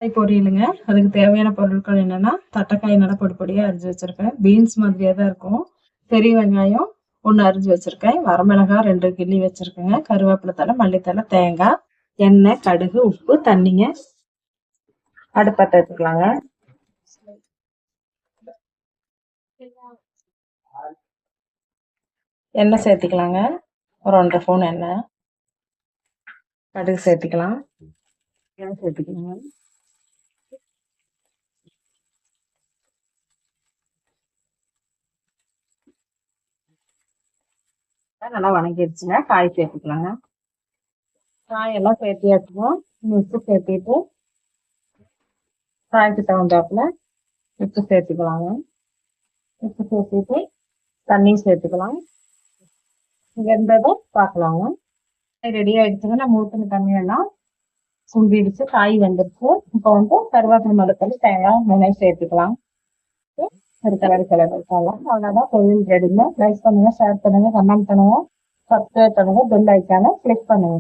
தட்டை பொரியலுங்க. அதுக்கு தேவையான பொருட்கள் என்னன்னா, தட்டைக்காய் நல்லா பொடி பொடியா அரிஞ்சு வச்சிருக்கேன். பீன்ஸ் மாதிரியே தான் இருக்கும். பெரிய வெங்காயம் 1 அரிஞ்சு வச்சிருக்கேன். வரமிளகாய் 2 கிள்ளி வச்சிருக்கேங்க. கருவேப்பிலை தழை, மல்லித்தழை, தேங்காய், எண்ணெய், கடுகு, உப்பு, தண்ணிங்க. அடுப்பு பத்த வச்சுக்கலாங்க. எண்ணெய் சேர்த்துக்கலாங்க. ஒரு 1½ ஸ்பூன் எண்ணெய். கடுகு சேர்த்துக்கலாம். எண்ணெய் சேர்த்துக்கலாங்க. நல்லா வணங்கிடுச்சுங்க. காய் சேர்த்துக்கலாங்க. காயெல்லாம் சேர்த்தியாச்சுங்க. உப்பு சேர்த்திட்டு காய்க்கு தகுந்தாப்புல உப்பு சேர்த்துக்கலாங்க. உப்பு சேர்த்துட்டு தண்ணி சேர்த்துக்கலாம். வெந்ததை பார்க்கலாங்க. ரெடி ஆயிடுச்சுங்க. நம்ம ஊற்றின தண்ணியெல்லாம் சுண்டிடுச்சு. காய் வெந்துருச்சு. இப்போ கருவேப்பிலை, மல்லித்தழை, தேங்காய், வெங்காயம் சேர்த்துக்கலாம். ஒரு கலர் இருக்காங்க. அவ்வளோதான், பொரியல் ரெடிங்க. லைக் பண்ணுங்க, ஷேர் பண்ணுங்க, கமெண்ட் பண்ணுங்க, சப்ஸ்கிரைப் பண்ணுங்க, பெல் ஐக்கானை கிளிக் பண்ணுங்க.